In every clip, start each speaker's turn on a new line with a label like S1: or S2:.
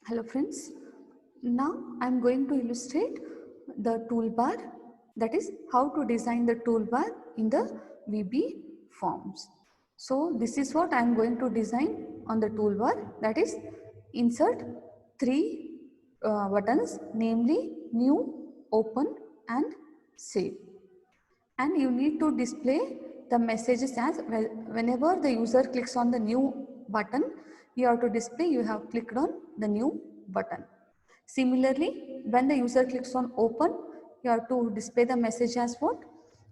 S1: Hello friends, now I am going to illustrate the toolbar, that is how to design the toolbar in the VB forms. So this is what I am going to design on the toolbar, that is insert three buttons, namely new, open and save. And you need to display the messages as well. Whenever the user clicks on the new button, you have to display you have clicked on the new button. Similarly, when the user clicks on open, you have to display the message as what?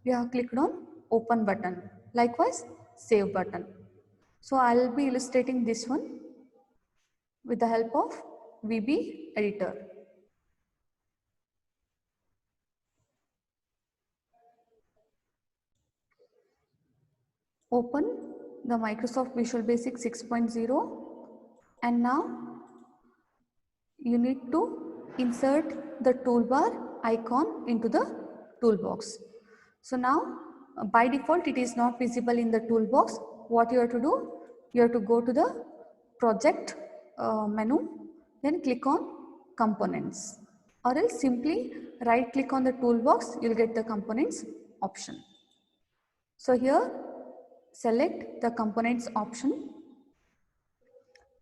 S1: You have clicked on open button. Likewise, save button. So I will be illustrating this one with the help of VB editor. Open the Microsoft Visual Basic 6.0 and now you need to insert the toolbar icon into the toolbox. So now by default it is not visible in the toolbox. What you have to do? You have to go to the project menu, then click on components, or else simply right click on the toolbox, you'll get the components option. So here select the components option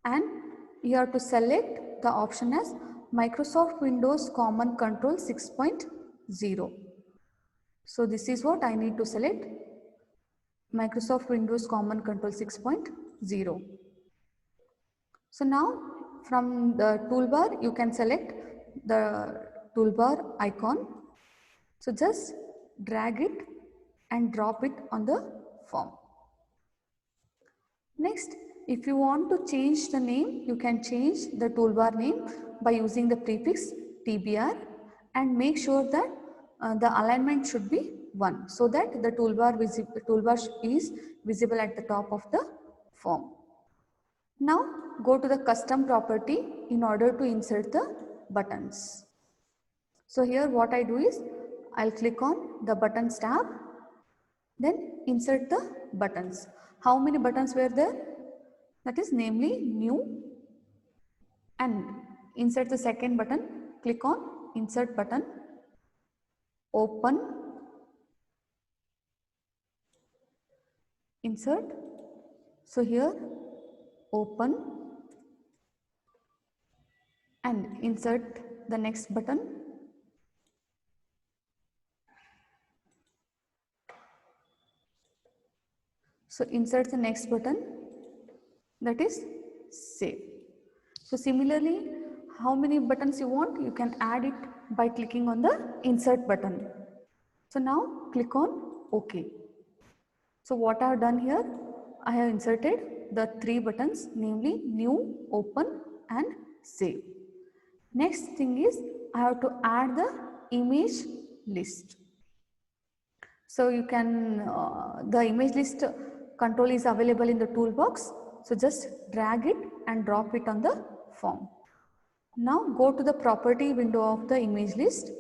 S1: and you have to select the option as Microsoft Windows Common Control 6.0. So this is what I need to select, Microsoft Windows Common Control 6.0. So now from the toolbar you can select the toolbar icon. So just drag it and drop it on the form. Next, if you want to change the name, you can change the toolbar name by using the prefix TBR and make sure that the alignment should be 1 so that the toolbar is visible at the top of the form. Now go to the custom property in order to insert the buttons. So here what I do is I'll click on the buttons tab, then insert the buttons. How many buttons were there? That is namely new, and insert the second button, click on insert button, open, insert. So here open and insert the next button. So insert the next button, that is save. So similarly, how many buttons you want, you can add it by clicking on the insert button. So now click on OK. So what I have done here, I have inserted the 3 buttons, namely new, open and save. Next thing is I have to add the image list. So you can, the image list control is available in the toolbox. So just drag it and drop it on the form. Now go to the property window of the image list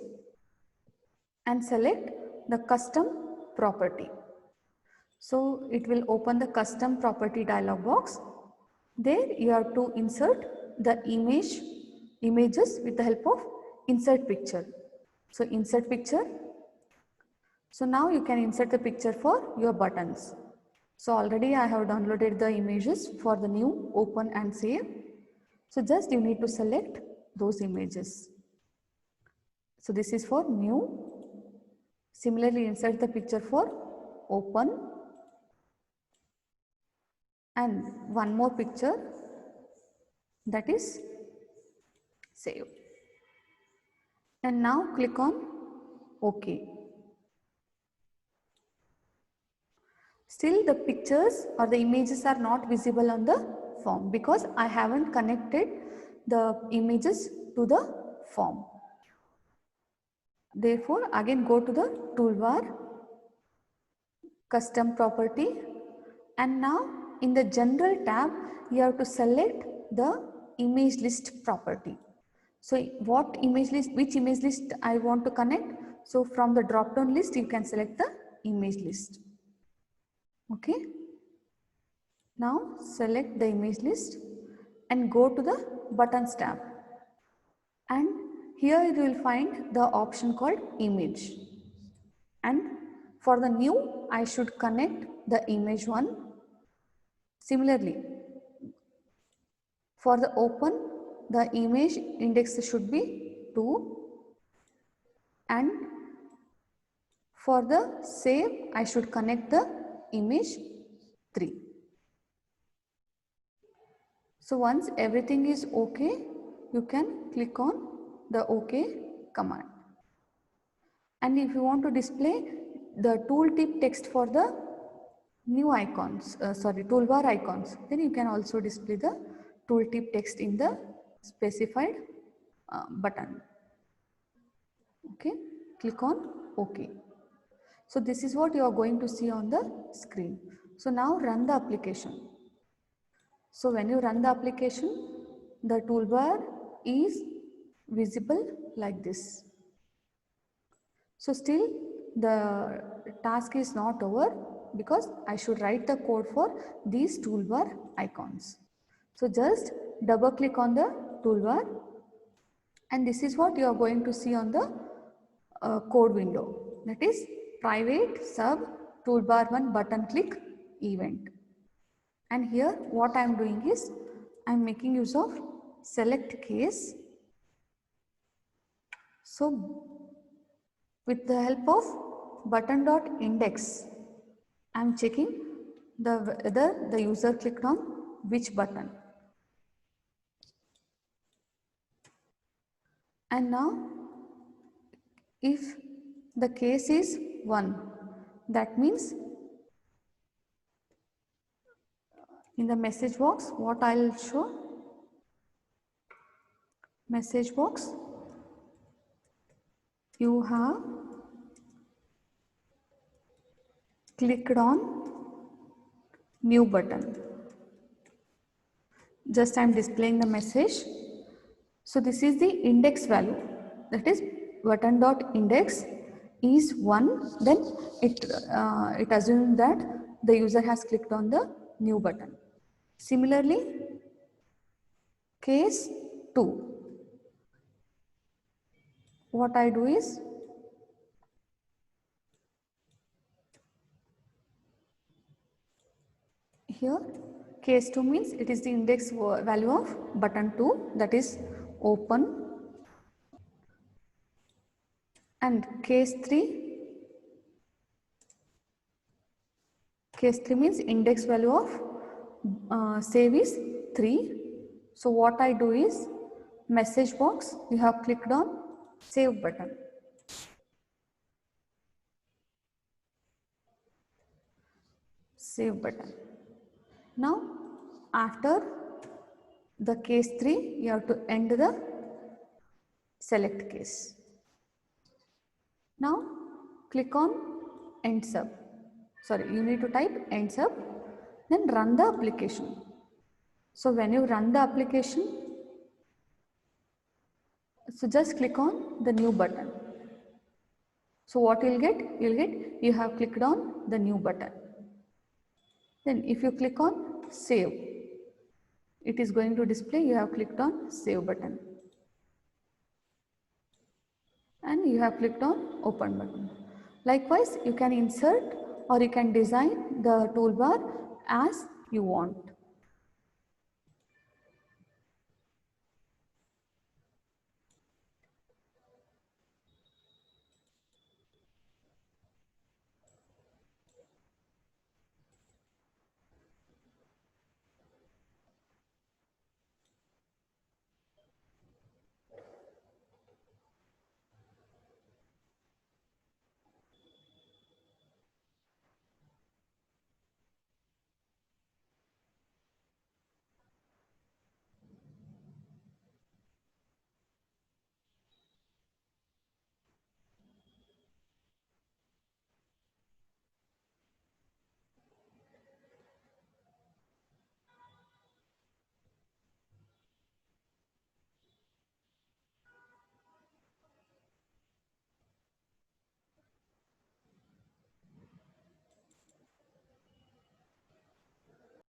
S1: and select the custom property. So it will open the custom property dialog box. There you have to insert the images with the help of insert picture. So insert picture. So now you can insert the picture for your buttons. So already I have downloaded the images for the new, open and save. So just you need to select those images. So this is for new. Similarly insert the picture for open and one more picture, that is save. And now click on OK. Still the pictures or the images are not visible on the form because I haven't connected the images to the form. Therefore again go to the toolbar, custom property, and now in the general tab you have to select the image list property. So what image list, which image list I want to connect? So from the drop down list you can select the image list. Okay. Now select the image list and go to the buttons tab. And here you will find the option called image. And for the new, I should connect the image one. Similarly, for the open, the image index should be 2. And for the save, I should connect the image 3. So once everything is okay, you can click on the OK command. And if you want to display the tooltip text for the new icons, toolbar icons, then you can also display the tooltip text in the specified button. Okay, click on OK. So this is what you are going to see on the screen. So now run the application. So when you run the application, the toolbar is visible like this. So still the task is not over because I should write the code for these toolbar icons. So just double click on the toolbar and this is what you are going to see on the code window, that is private sub toolbar 1 button click event. And here what I am doing is I am making use of select case. So with the help of button.index, I am checking whether the user clicked on which button. And now if the case is 1, that means in the message box, what I will show, message box, you have clicked on new button. Just I am displaying the message. So this is the index value, that is button.index is 1, then it assumes that the user has clicked on the new button. Similarly, case 2, what I do is here case 2 means it is the index value of button 2, that is open. And case 3 means index value of save is 3. So what I do is message box, you have clicked on save button. Save button. Now after the case 3, you have to end the select case. Now click on end sub. Sorry, you need to type end sub, then run the application. So when you run the application, so just click on the new button. So what you'll get? You'll get you have clicked on the new button. Then if you click on save, it is going to display you have clicked on save button. And you have clicked on open button. Likewise, you can insert or you can design the toolbar as you want.